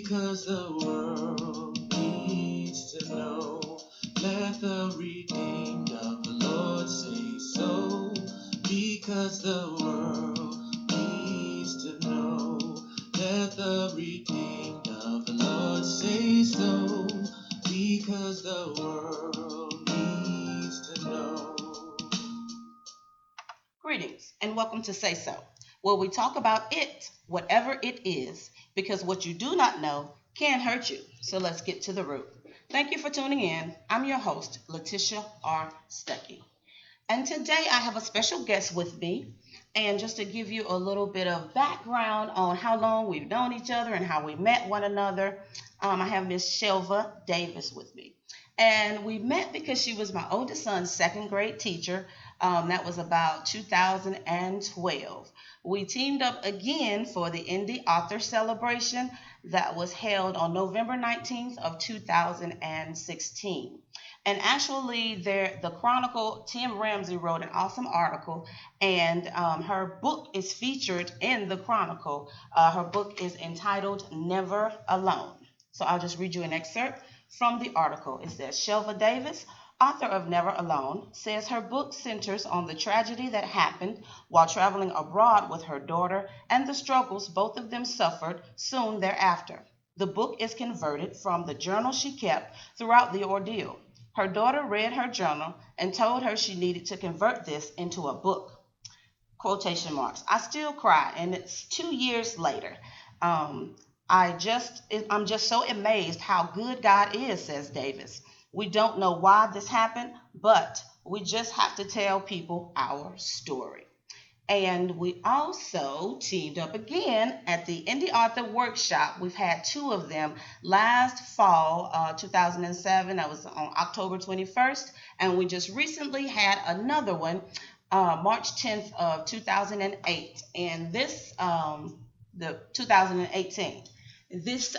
because the world needs to know. Let the redeemed of the Lord say so, because the world needs to know. Let the redeemed of the Lord say so, because the world needs to know. Greetings and welcome to Say So, where we talk about it, whatever it is, because what you do not know can hurt you. So let's get to the root. Thank you for tuning in. I'm your host, Letitia R. Stuckey. And today I have a special guest with me. And just to give you a little bit of background on how long we've known each other and how we met one another, I have Miss Shelva Davis with me. And we met because she was my oldest son's second grade teacher. That was about 2012. We teamed up again for the Indie Author Celebration that was held on November 19th of 2016. And actually, the Chronicle, Tim Ramsey wrote an awesome article, and her book is featured in the Chronicle. Her book is entitled Never Alone. So I'll just read you an excerpt from the article. It says, Shelva Davis, author of Never Alone, says her book centers on the tragedy that happened while traveling abroad with her daughter and the struggles both of them suffered soon thereafter. The book is converted from the journal she kept throughout the ordeal. Her daughter read her journal and told her she needed to convert this into a book. Quotation marks. I still cry, and it's 2 years later. I'm just so amazed how good God is, says Davis. We don't know why this happened, but we just have to tell people our story. And we also teamed up again at the Indie Author Workshop. We've had two of them last fall, 2007. That was on October 21st. And we just recently had another one, March 10th of 2008. And the 2018. This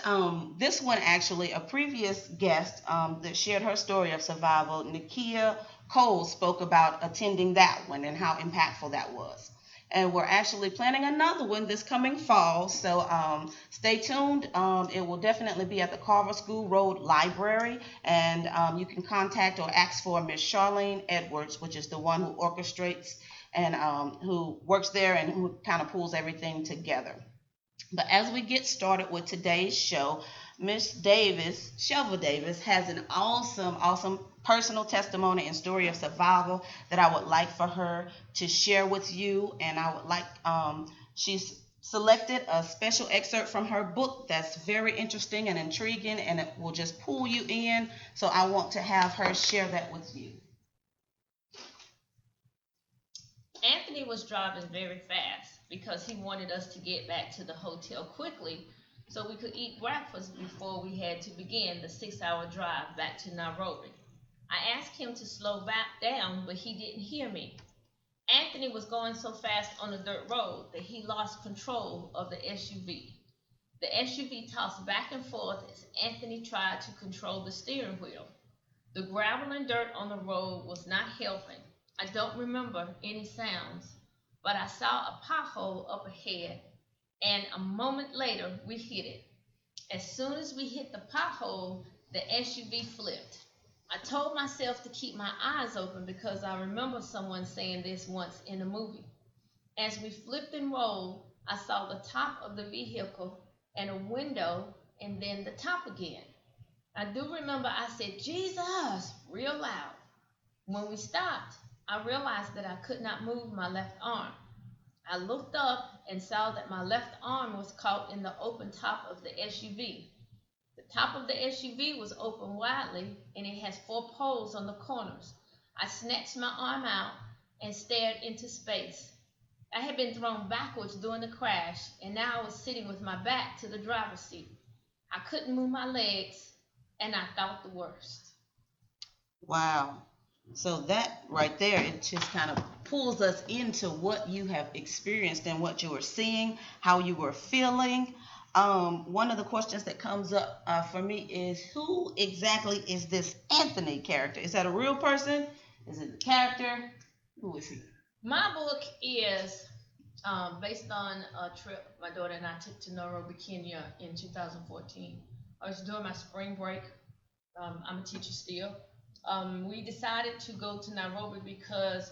one actually, a previous guest that shared her story of survival, Nikia Cole, spoke about attending that one and how impactful that was. And we're actually planning another one this coming fall, so stay tuned. It will definitely be at the Carver School Road Library, and you can contact or ask for Miss Charlene Edwards, which is the one who orchestrates and who works there and who kind of pulls everything together. But as we get started with today's show, Miss Davis, Shelva Davis, has an awesome personal testimony and story of survival that I would like for her to share with you. And I would like, she's selected a special excerpt from her book that's very interesting and intriguing, and it will just pull you in. So I want to have her share that with you. Anthony was driving very fast because he wanted us to get back to the hotel quickly so we could eat breakfast before we had to begin the 6-hour drive back to Nairobi. I asked him to slow back down, but he didn't hear me. Anthony was going so fast on the dirt road that he lost control of the SUV. The SUV tossed back and forth as Anthony tried to control the steering wheel. The gravel and dirt on the road was not helping. I don't remember any sounds, but I saw a pothole up ahead, and a moment later we hit it. As soon as we hit the pothole, the SUV flipped. I told myself to keep my eyes open because I remember someone saying this once in a movie. As we flipped and rolled, I saw the top of the vehicle and a window and then the top again. I do remember I said, Jesus, real loud. When we stopped, I realized that I could not move my left arm. I looked up and saw that my left arm was caught in the open top of the SUV. The top of the SUV was open widely and it has 4 poles on the corners. I snatched my arm out and stared into space. I had been thrown backwards during the crash, and now I was sitting with my back to the driver's seat. I couldn't move my legs, and I thought the worst. Wow. So that right there, it just kind of pulls us into what you have experienced and what you were seeing, how you were feeling. One of the questions that comes up for me is, who exactly is this Anthony character? Is that a real person? Is it a character? Who is he? My book is Based on a trip my daughter and I took to Nairobi, Kenya in 2014. I was doing my spring break. I'm a teacher still. We decided to go to Nairobi because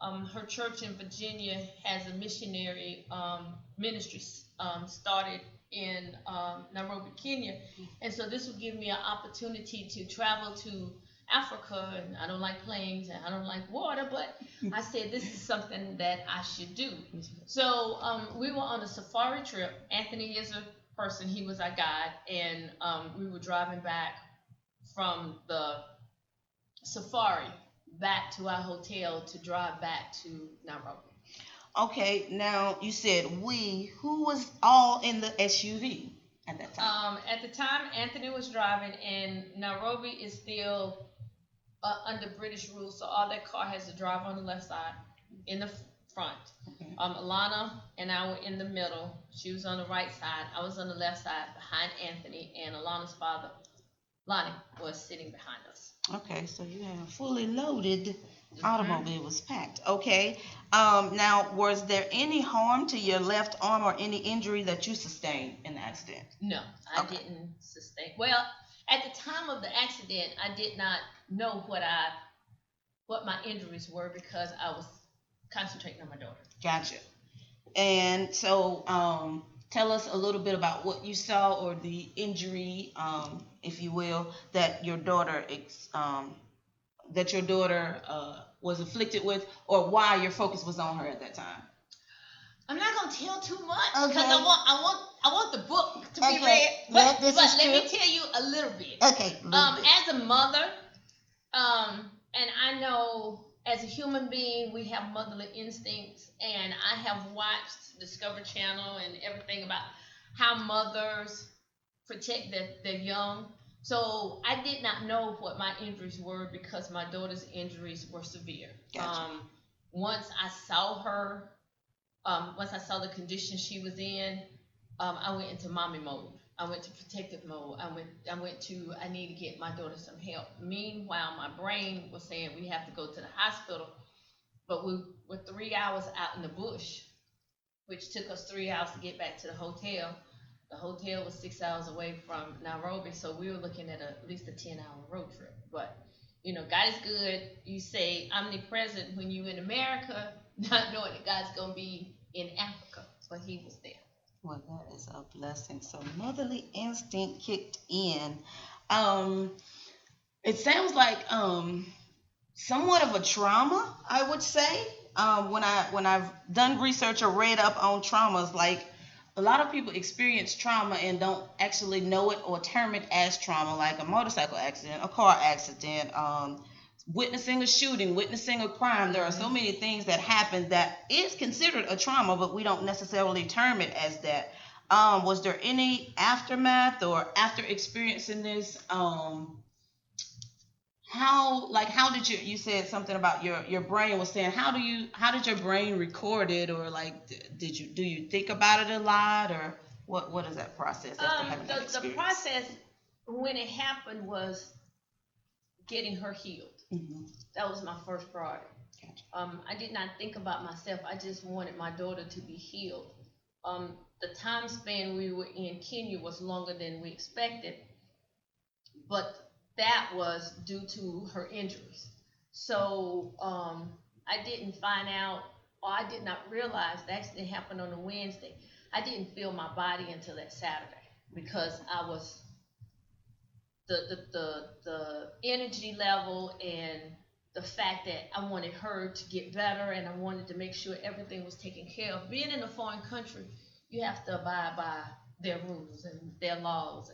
her church in Virginia has a missionary ministry started in Nairobi, Kenya, and so this would give me an opportunity to travel to Africa. And I don't like planes and I don't like water, but I said this is something that I should do. So we were on a safari trip. Anthony is a person; he was our guide, and we were driving back from the safari back to our hotel to drive back to Nairobi. Okay, now you said we. Who was all in the SUV at that time? At the time, Anthony was driving, and Nairobi is still under British rule, so all that car has a driver on the left side, in the front. Okay. Alana and I were in the middle. She was on the right side. I was on the left side behind Anthony, and Alana's father, Lonnie, was sitting behind us. Okay, so you had a fully loaded Mhm. automobile was packed. Okay. Now, was there any harm to your left arm or any injury that you sustained in the accident? No, I Okay. didn't sustain. Well, at the time of the accident, I did not know what my injuries were because I was concentrating on my daughter. Gotcha. And so, tell us a little bit about what you saw or the injury, if you will, that your daughter was afflicted with, or why your focus was on her at that time. I'm not gonna tell too much Okay. because I want the book to be Okay. read. Well, this but is let true. me tell you a little bit. Okay. As a mother, and I know as a human being we have motherly instincts, and I have watched Discovery Channel and everything about how mothers protect their young. So I did not know what my injuries were because my daughter's injuries were severe. Gotcha. Once I saw her, once I saw the condition she was in, I went into mommy mode. I went to protective mode. I went to I need to get my daughter some help. Meanwhile, my brain was saying we have to go to the hospital, but we were 3 hours out in the bush, which took us 3 hours to get back to the hotel. The hotel was 6 hours away from Nairobi, so we were looking at at least a 10-hour road trip. But God is good. You say omnipresent when you're in America, not knowing that God's gonna be in Africa, but He was there. Well, that is a blessing. So motherly instinct kicked in. Um, it sounds like somewhat of a trauma, I would say. When I've done research or read up on traumas, like a lot of people experience trauma and don't actually know it or term it as trauma, like a motorcycle accident, a car accident, witnessing a shooting, witnessing a crime. There are so many things that happen that is considered a trauma, but we don't necessarily term it as that. Was there any aftermath or after experiencing this? How did you said something about your brain was saying how did your brain record it, or like do you think about it a lot, or what is that process after having that The experience? process when it happened was getting her healed. Mm-hmm. That was my first priority. Gotcha. I did not think about myself. I just wanted my daughter to be healed. The time span we were in Kenya was longer than we expected, but that was due to her injuries. So I didn't find out, or I did not realize the accident happened on a Wednesday. I didn't feel my body until that Saturday because I was the energy level and the fact that I wanted her to get better and I wanted to make sure everything was taken care of. Being in a foreign country, you have to abide by their rules and their laws.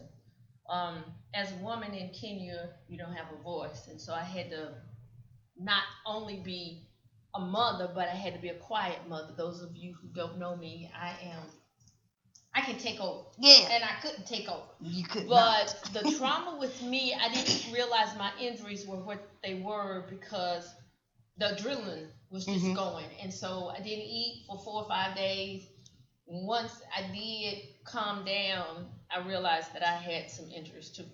And as a woman in Kenya, you don't have a voice, and so I had to not only be a mother, but I had to be a quiet mother. Those of you who don't know me, I can take over. Yeah. And I couldn't take over. You could But not. the trauma with me, I didn't realize my injuries were what they were because the adrenaline was just going. And so I didn't eat for 4 or 5 days. Once I did calm down, I realized that I had some injuries too.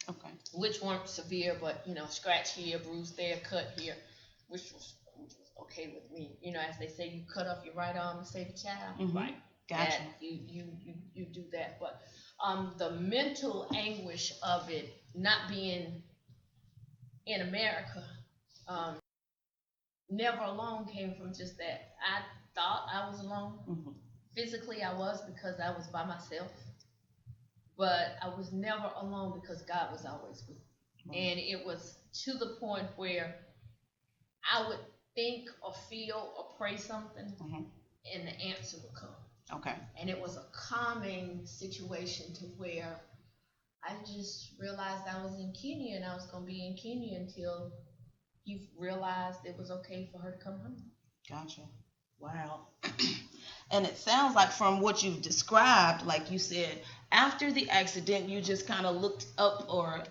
Okay. Which weren't severe, but scratch here, bruise there, cut here, which was okay with me. As they say, you cut off your right arm to save a child. Mm-hmm. Right. Gotcha. That you do that. But the mental anguish of it not being in America, never alone, came from just that. I thought I was alone. Mm-hmm. Physically, I was, because I was by myself. But I was never alone because God was always with me. Wow. And it was to the point where I would think or feel or pray something, Mm-hmm. and the answer would come. Okay. And it was a calming situation to where I just realized I was in Kenya, and I was going to be in Kenya until he realized it was okay for her to come home. Gotcha. Wow. And it sounds like, from what you've described, like you said, after the accident, you just kind of looked up, or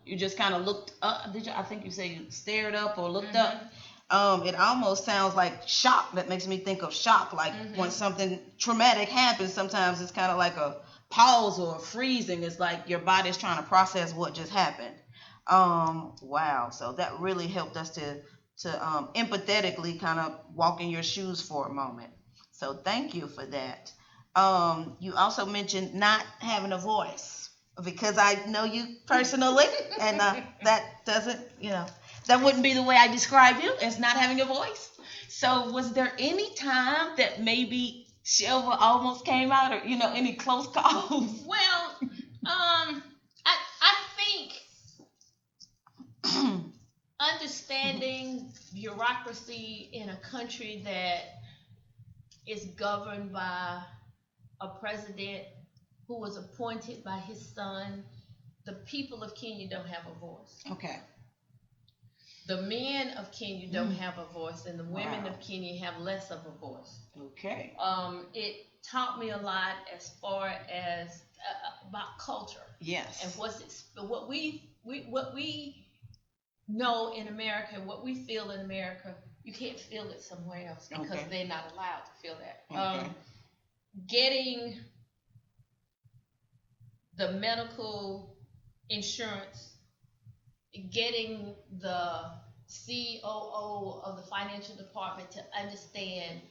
you just kind of looked up. Did you? I think you said you stared up or looked Mm-hmm. up. It almost sounds like shock. That makes me think of shock. Like Mm-hmm. when something traumatic happens, sometimes it's kind of like a pause or a freezing. It's like your body's trying to process what just happened. Wow. So that really helped us to empathetically kind of walk in your shoes for a moment. So thank you for that. You also mentioned not having a voice, because I know you personally, and that doesn't, that wouldn't be the way I describe you, as not having a voice. So was there any time that maybe Shelva almost came out, or any close calls? Well, I think understanding bureaucracy in a country that is governed by a president who was appointed by his son, the people of Kenya don't have a voice. Okay. The men of Kenya don't have a voice, and the women Wow. of Kenya have less of a voice. Okay. It taught me a lot as far as about culture. Yes. And what we know in America, what we feel in America, you can't feel it somewhere else, because Okay. they're not allowed to feel that. Okay. Getting the medical insurance, getting the COO of the financial department to understand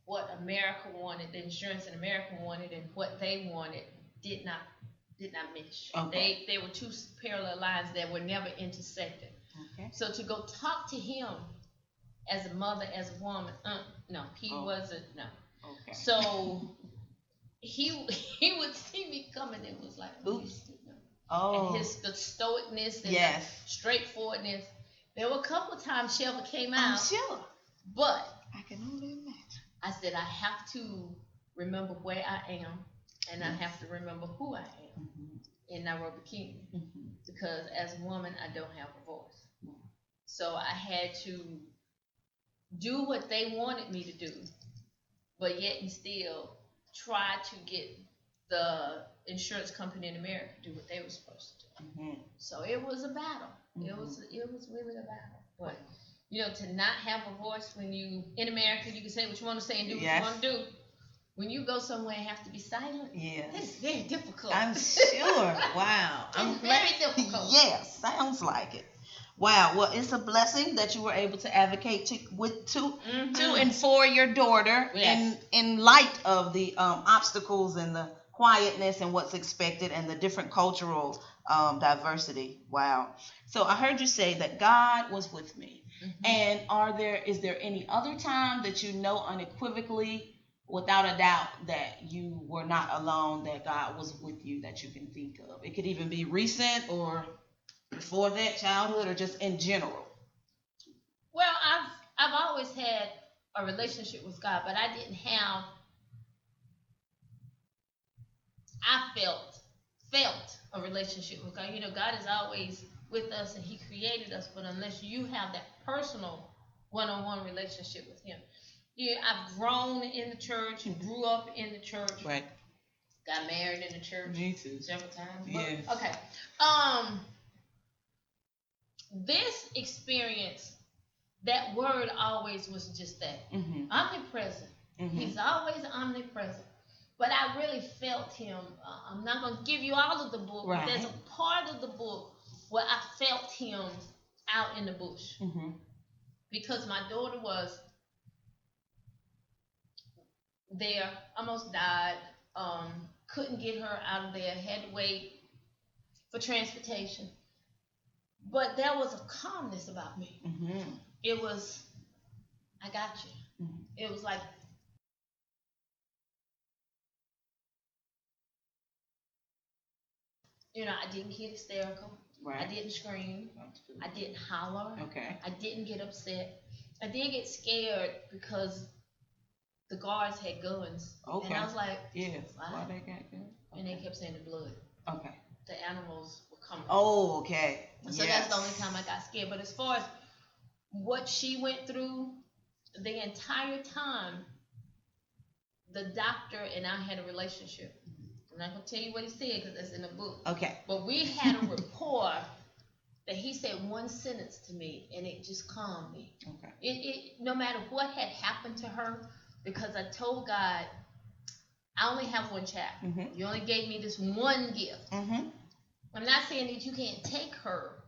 what America wanted, the insurance in America wanted, and what they wanted did not mesh. Okay. They were two parallel lines that were never intersected. Okay. So to go talk to him as a mother, as a woman, no, he wasn't. No. Okay. So he would see me coming and was like, oops. And the stoicness and yes. the straightforwardness. There were a couple of times Shelva came out. I'm sure. But I can only imagine. I said, I have to remember where I am, and I have to remember who I am in Nairobi, Kenya. Because as a woman, I don't have a voice. So I had to do what they wanted me to do, but yet and still try to get the insurance company in America to do what they were supposed to do. So it was a battle. It was really a battle. But to not have a voice when you in America, you can say what you want to say and do what you want to do. When you go somewhere and have to be silent, it's very difficult. I'm sure. Wow. It's very difficult. Yes, sounds like it. Wow. Well, it's a blessing that you were able to advocate to and for your daughter in light of the obstacles and the quietness and what's expected and the different cultural diversity. Wow. So I heard you say that God was with me. And is there any other time that you know unequivocally, without a doubt, that you were not alone, that God was with you, that you can think of? It could even be recent or before that, childhood, or just in general. Well, I've always had a relationship with God, but I didn't have. I felt a relationship with God. God is always with us, and He created us. But unless you have that personal, one-on-one relationship with Him, I've grown in the church and grew up in the church. Right. Got married in the church. Me too. Several times. Yes. Okay. This experience, that word always was just that. Omnipresent. He's always omnipresent. But I really felt Him. I'm not going to give you all of the book, but there's a part of the book where I felt Him out in the bush. because my daughter was there, almost died. Couldn't get her out of there, had to wait for transportation. But there was a calmness about me. Mm-hmm. It was, I got you. Mm-hmm. It was like, I didn't get hysterical. Right. I didn't scream. I didn't holler. Okay. I didn't get upset. I did get scared because the guards had guns. Okay. And I was like, yes. why they got good? And they kept saying the blood. Okay. The animals were coming. Oh, okay. So that's the only time I got scared. But as far as what she went through, the entire time, the doctor and I had a relationship. I'm not going to tell you what he said because that's in the book. Okay. But we had a rapport that he said one sentence to me and it just calmed me. Okay. It no matter what had happened to her, because I told God, I only have one child. Mm-hmm. You only gave me this one gift. Mm-hmm. I'm not saying that you can't take her,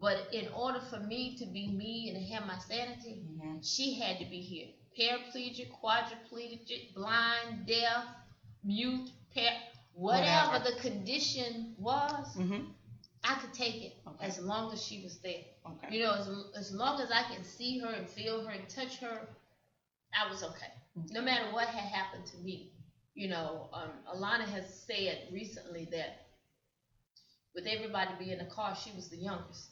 but in order for me to be me and to have my sanity, mm-hmm. she had to be here. Paraplegic, quadriplegic, blind, deaf, mute, whatever the condition was, mm-hmm. I could take it as long as she was there. Okay. As long as I can see her and feel her and touch her, I was okay. No matter what had happened to me. Alana has said recently that with everybody being in the car, she was the youngest.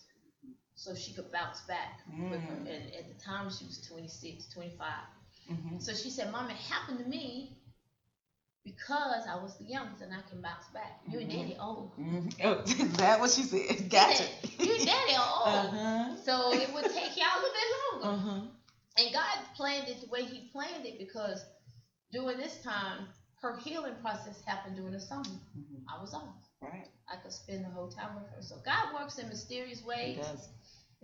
So she could bounce back quicker. And at the time, she was 26, 25. Mm-hmm. So she said, Mom, it happened to me because I was the youngest and I can bounce back. You and Daddy old. Mm-hmm. Oh, is that what she said? Gotcha. You and Daddy are old. Uh-huh. So it would take y'all a little bit longer. Uh-huh. And God planned it the way He planned it because during this time, her healing process happened during the summer. Mm-hmm. I was off. Right. I could spend the whole time with her. So God works in mysterious ways. He does.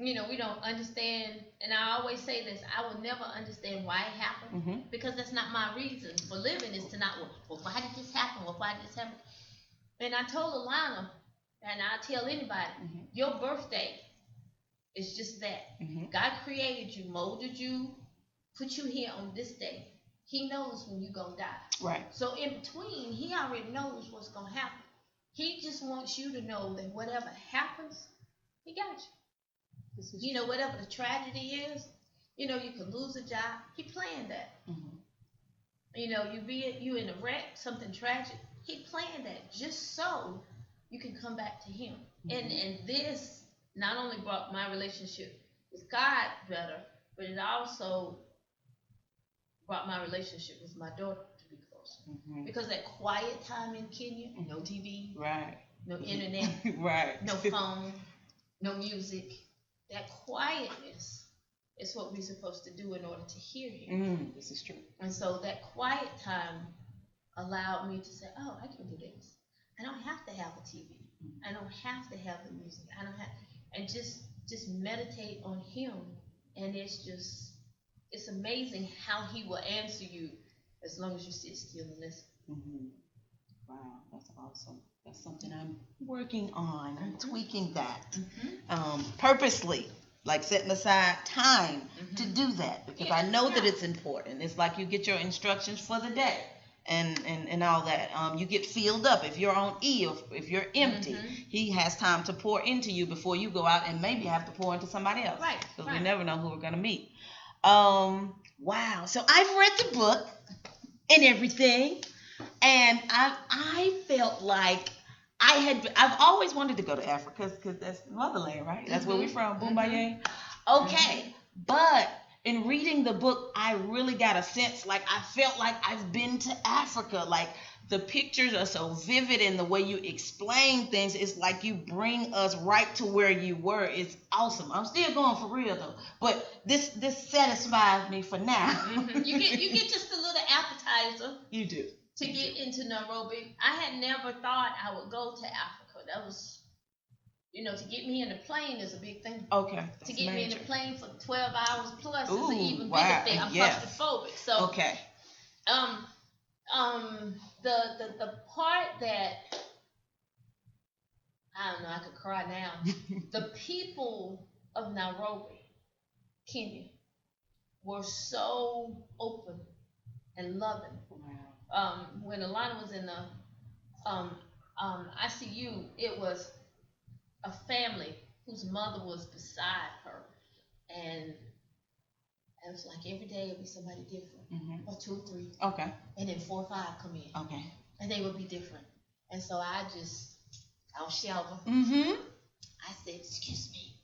We don't understand, and I always say this, I will never understand why it happened, because that's not my reason for living is to not, well, why did this happen? Well, why did this happen? And I told Alana, and I tell anybody, your birthday is just that. God created you, molded you, put you here on this day. He knows when you're going to die. Right. So in between, He already knows what's going to happen. He just wants you to know that whatever happens, He got you. Whatever the tragedy is, you could lose a job. He planned that. You in a wreck, something tragic. He planned that just so you can come back to Him. And this not only brought my relationship with God better, but it also brought my relationship with my daughter to be closer. Because that quiet time in Kenya, no TV, right, no internet, right, no phone, no music. That quietness is what we're supposed to do in order to hear Him. This is true. And so that quiet time allowed me to say, oh, I can do this. I don't have to have a TV. I don't have to have the music. I don't have, and just meditate on Him. And it's amazing how He will answer you as long as you sit still and listen. Wow, that's awesome. That's something I'm working on. I'm tweaking that purposely, like setting aside time to do that because I know that it's important. It's like you get your instructions for the day and all that. You get filled up. If you're on E, if you're empty, He has time to pour into you before you go out and maybe have to pour into somebody else. Right. Because we never know who we're going to meet. Wow. So I've read the book and everything, and I felt like I've always wanted to go to Africa because that's motherland, right? That's where we're from, Boombaye. Okay, but in reading the book, I really got a sense, like I felt like I've been to Africa. Like the pictures are so vivid and the way you explain things, it's like you bring us right to where you were. It's awesome. I'm still going for real though, but this satisfies me for now. You get just a little appetizer. You do. To get into Nairobi, I had never thought I would go to Africa. That was, to get me in a plane is a big thing. Okay. To get me in a plane for 12 hours plus is an even wow. bigger thing. I'm claustrophobic. So okay. The part that I don't know, I could cry now. The people of Nairobi, Kenya, were so open and loving. Wow. When Alana was in the ICU, it was a family whose mother was beside her, and it was like every day it'd be somebody different, Mm-hmm. or 2 or 3, Okay. and then 4 or 5 come in, Okay. and they would be different. And so I was Shelva. Mm-hmm. I said, "Excuse me,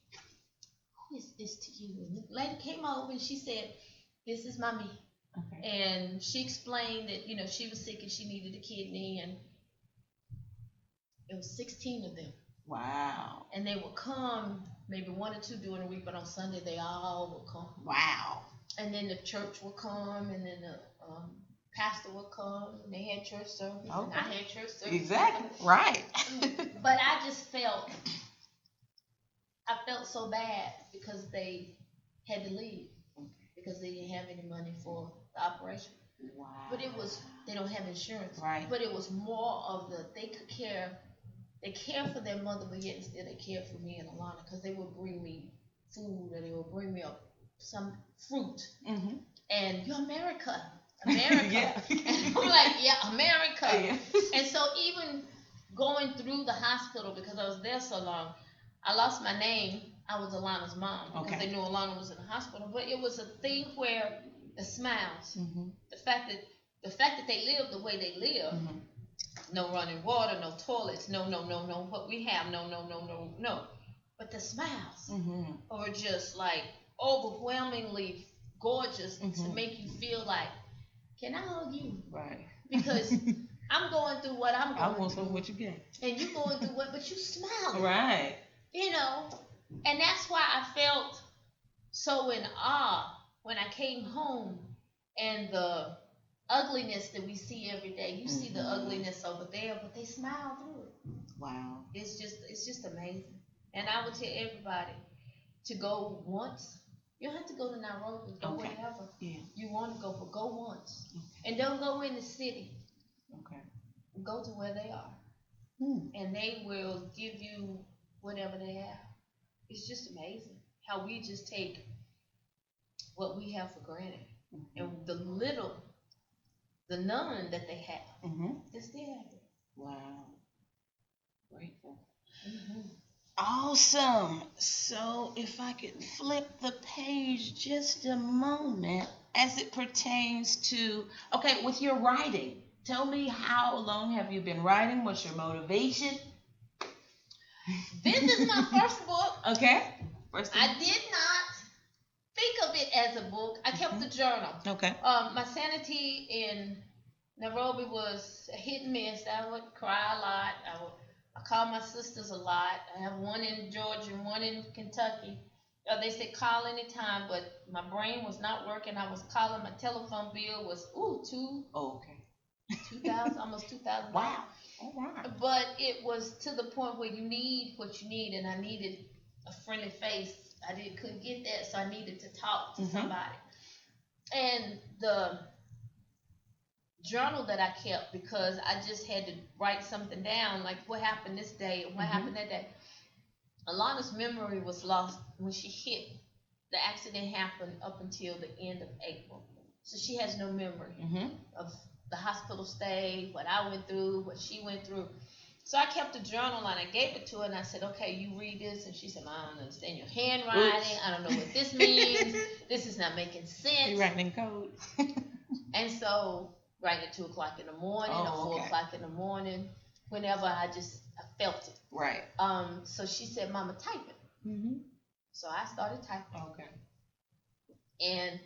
who is this to you?" And the lady came over and she said, "This is Mommy." Okay. And she explained that she was sick and she needed a kidney, and it was 16 of them. Wow. And they would come maybe 1 or 2 during the week, but on Sunday they all would come. Wow. And then the church would come, and then the pastor would come, and they had church service, and I had church service. Exactly. Right. But I just felt so bad because they had to leave because they didn't have any money for the operation. Wow. But they don't have insurance. Right. But it was more of they care for their mother, but yet still they care for me and Alana, because they would bring me food, or they would bring me up some fruit. Mm-hmm. And you're America. Yeah. And I'm like, yeah, America. Yeah. And so even going through the hospital, because I was there so long, I lost my name. I was Alana's mom, because they knew Alana was in the hospital. But it was a thing where the smiles, Mm-hmm. the fact that they live the way they live, Mm-hmm. no running water, no toilets, no, what we have, no. But the smiles are just like overwhelmingly gorgeous to make you feel like, can I hug you? Right. Because I'm going through what I'm going I want through. some what you get. And you going through what, but you smiling. Right. And that's why I felt so in awe when I came home, and the ugliness that we see every day. You see the ugliness over there, but they smile through it. Wow. It's just amazing. And I would tell everybody to go once. You don't have to go to Nairobi, go wherever you want to go, but go once. Okay. And don't go in the city. Okay. Go to where they are. And they will give you whatever they have. It's just amazing how we just take what we have for granted. And the none that they have, they still have it. Wow. Grateful. Awesome. So if I could flip the page just a moment as it pertains to, with your writing, tell me, how long have you been writing? What's your motivation? This is my first book. Okay. I did not think of it as a book. I kept the journal. Okay. My sanity in Nairobi was a hit and miss. I would cry a lot. I call my sisters a lot. I have one in Georgia and one in Kentucky. They said call anytime, but my brain was not working. I was calling. My telephone bill was $2,000, almost $2,000. Wow. All right. But it was to the point where you need what you need, and I needed a friendly face. Couldn't get that, so I needed to talk to somebody. And the journal that I kept, because I just had to write something down, like what happened this day and what happened that day. Alana's memory was lost when she hit. The accident happened up until the end of April, so she has no memory of the hospital stay, what I went through, what she went through. So I kept a journal and I gave it to her, and I said, okay, you read this. And she said, I don't understand your handwriting. Oops. I don't know what this means. This is not making sense. You're writing in code. And so writing at 2 o'clock in the morning or 4 o'clock in the morning, whenever I felt it. Right. So she said, Mama, type it. So I started typing. Okay. And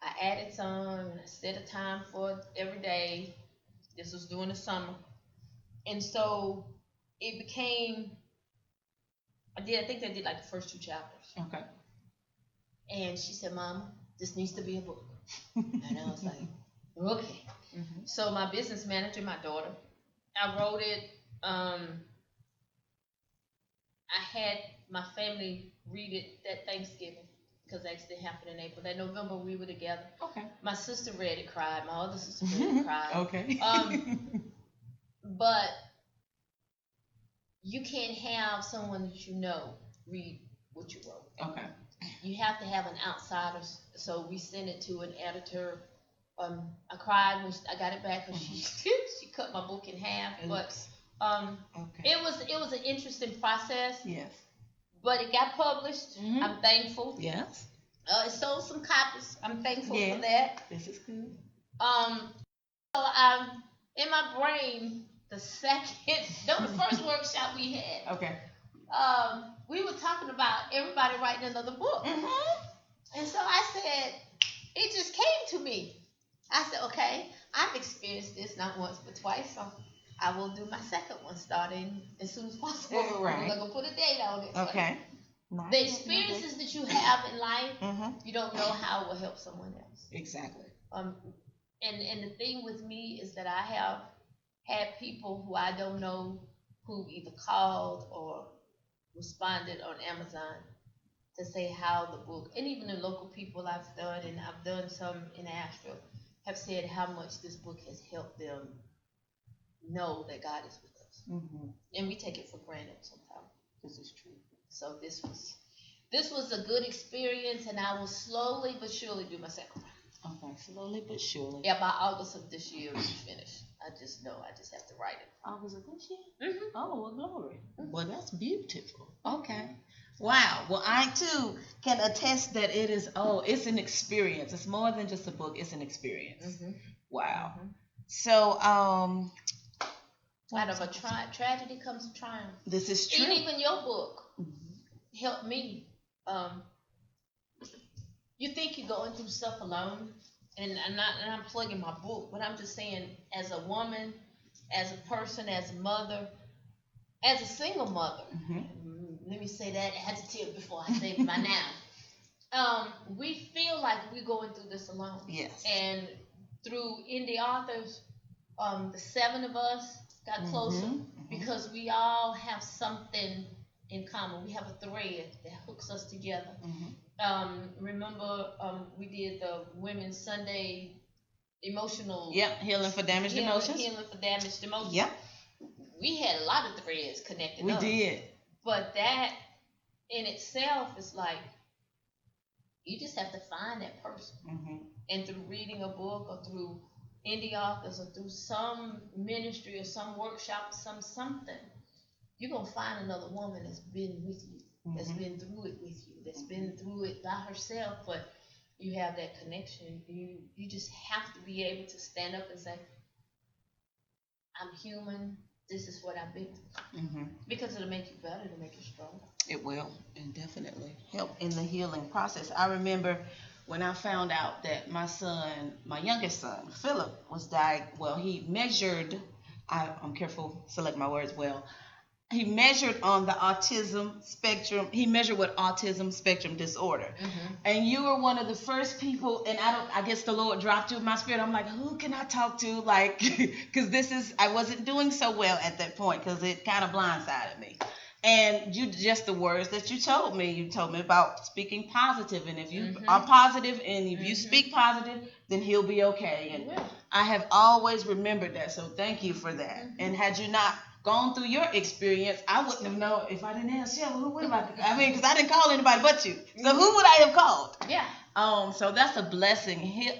I added some, and I set a time for it every day. This was during the summer. And so it became, I think I did like the first 2 chapters. Okay. And she said, Mama, this needs to be a book. And I was like, okay. So my business manager, my daughter, I wrote it. I had my family read it that Thanksgiving, because the accident happened in April. That November we were together. Okay. My sister read it, cried. My other sister read it, cried. Okay. But you can't have someone that you know read what you wrote. Okay. you have to have an outsider. So we sent it to an editor. I cried when I got it back because she cut my book in half. But Okay. it was an interesting process. Yes. But it got published. I'm thankful. Yes. It sold some copies. I'm thankful Yeah. for that. This is good. So in my brain, the first workshop we had. Okay. We were talking about everybody writing another book. And so I said, it just came to me. I said, okay, I've experienced this not once but twice, so I will do my second one starting as soon as possible. Right. I'm not gonna put a date on it. Okay. The experiences that you have in life, you don't know how it will help someone else. Exactly. And the thing with me is that I have had people who I don't know who either called or responded on Amazon to say how the book, and even the local people I've done, and I've done some in Asheville, have said how much this book has helped them know that God is with us. And we take it for granted sometimes. This is true. So this was a good experience, and I will slowly but surely do my second one. Okay, slowly but surely. Yeah, by August of this year, we finish. I just know I just have to write it. August of this year? Oh, well, glory. Well, that's beautiful. Okay. Wow. Well, I too can attest that it is, it's an experience. It's more than just a book, it's an experience. Wow. So, out of a tragedy comes a triumph. This is true. Even your book helped me. You think you're going through stuff alone, and I'm plugging my book, but I'm just saying, as a woman, as a person, as a mother, as a single mother. Let me say that adjective before I say my noun. We feel like we're going through this alone. Yes. And through indie authors, the 7 of us got closer because we all have something in common. We have a thread that hooks us together. Remember, we did the Women's Sunday emotional. Healing for damaged emotions. Healing for damaged emotions. Yep. We had a lot of threads connected. We did. But that in itself is like, you just have to find that person. And through reading a book or through indie authors or through some ministry or some workshop or something, you're going to find another woman that's been with you, that's been through it with you, that's been through it by herself, but you have that connection. You just have to be able to stand up and say, I'm human. This is what I've been through. Because it'll make you better, it'll make you stronger. It will, and definitely help in the healing process. I remember when I found out that my youngest son, Philip, was diagnosed. Well, he measured, I'm careful, select my words well. He measured on the autism spectrum. He measured with autism spectrum disorder. And you were one of the first people, and I guess the Lord dropped you in my spirit. I'm like, who can I talk to? Like, because I wasn't doing so well at that point because it kind of blindsided me. And just the words that you told me about speaking positive. And if you are positive and if you speak positive, then he'll be okay. And I have always remembered that. So thank you for that. And had you not gone through your experience, I wouldn't have known. If I didn't ask Shelva, who would have I mean, because I didn't call anybody but you. So who would I have called? Yeah. So that's a blessing.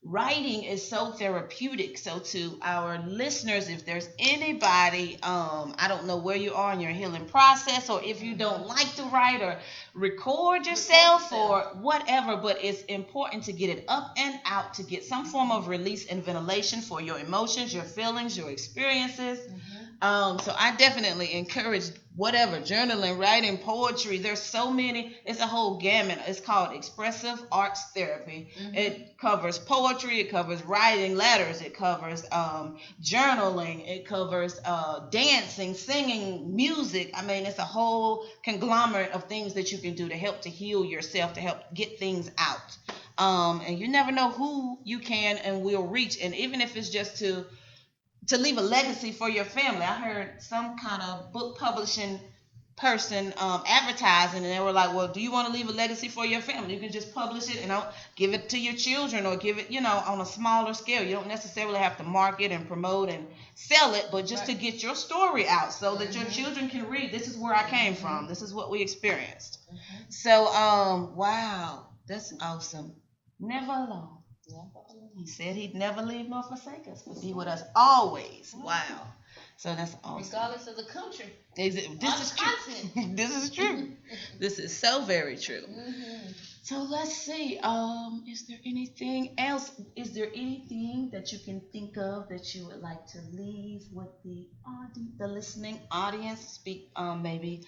Writing is so therapeutic. So to our listeners, if there's anybody, I don't know where you are in your healing process, or if you don't like to write or record yourself or whatever, but it's important to get it up and out, to get some form of release and ventilation for your emotions, your feelings, your experiences. So I definitely encourage whatever, journaling, writing, poetry. There's so many. It's a whole gamut. It's called expressive arts therapy. It covers poetry. It covers writing letters. It covers journaling. It covers dancing, singing, music. I mean, it's a whole conglomerate of things that you can do to help to heal yourself, to help get things out. And you never know who you can and will reach. And even if it's just to leave a legacy for your family. I heard some kind of book publishing person advertising, and they were like, well, do you want to leave a legacy for your family? You can just publish it and give it to your children, or give it, on a smaller scale. You don't necessarily have to market and promote and sell it, but just to get your story out so that your children can read, this is where I came from, this is what we experienced. So wow, that's awesome. Never alone. He said he'd never leave nor forsake us, but be with us always. Wow. So that's awesome. Regardless of the country. This is true. This is true. This is so very true. So let's see. Is there anything else? Is there anything that you can think of that you would like to leave with the listening audience? Speak maybe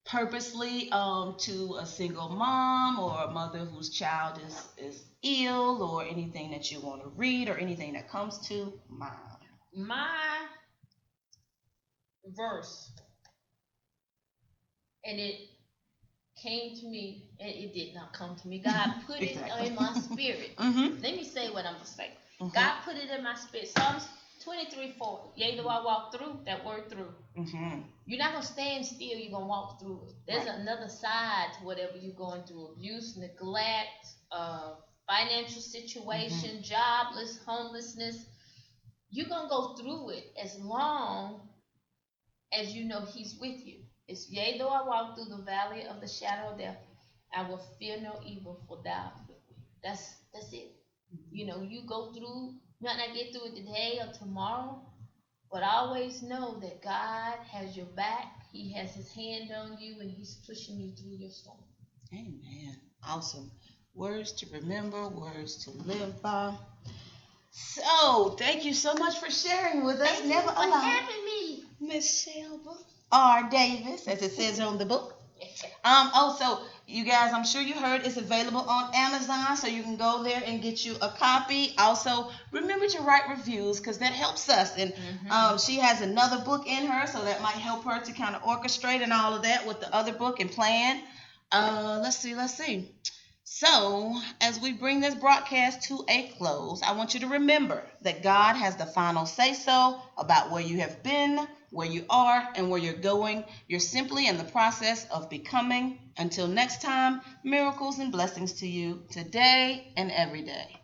purposely to a single mom or a mother whose child is ill, or anything that you want to read, or anything that comes to mind. My verse, and it came to me, and it did not come to me. God put it in my spirit. Let me say what I'm going to say. God put it in my spirit. Psalms 23:4. Yea, though I walk through, that word through. You're not going to stand still. You're going to walk through it. There's another side to whatever you're going through. Abuse, neglect, financial situation, jobless, homelessness. You're going to go through it as long as you know He's with you. It's, yea, though I walk through the valley of the shadow of death, I will fear no evil, for thou art with me. That's it. You go through, you might not get through it today or tomorrow, but always know that God has your back. He has His hand on you, and He's pushing you through your storm. Amen. Awesome. Words to remember, words to live by. So, thank you so much for sharing with us. Thank Never you for alone. having me. Miss Shelva R. Davis, as it says on the book. Also, you guys, I'm sure you heard it's available on Amazon, so you can go there and get you a copy. Also, remember to write reviews, because that helps us. And she has another book in her, so that might help her to kind of orchestrate and all of that with the other book and plan. Let's see. So, as we bring this broadcast to a close, I want you to remember that God has the final say-so about where you have been, where you are, and where you're going. You're simply in the process of becoming. Until next time, miracles and blessings to you today and every day.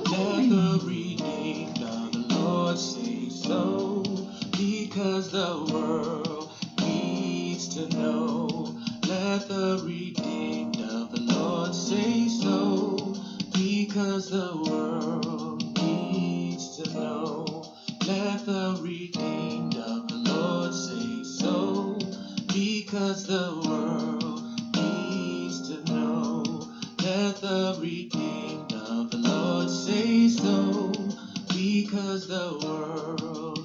Let the redeemed of the Lord say so, because the world needs to know. Let the redeemed of the Lord say so, because the world needs to know. Let the redeemed of the Lord say so, because the world needs to know. Let the redeemed of the Lord say so, because the world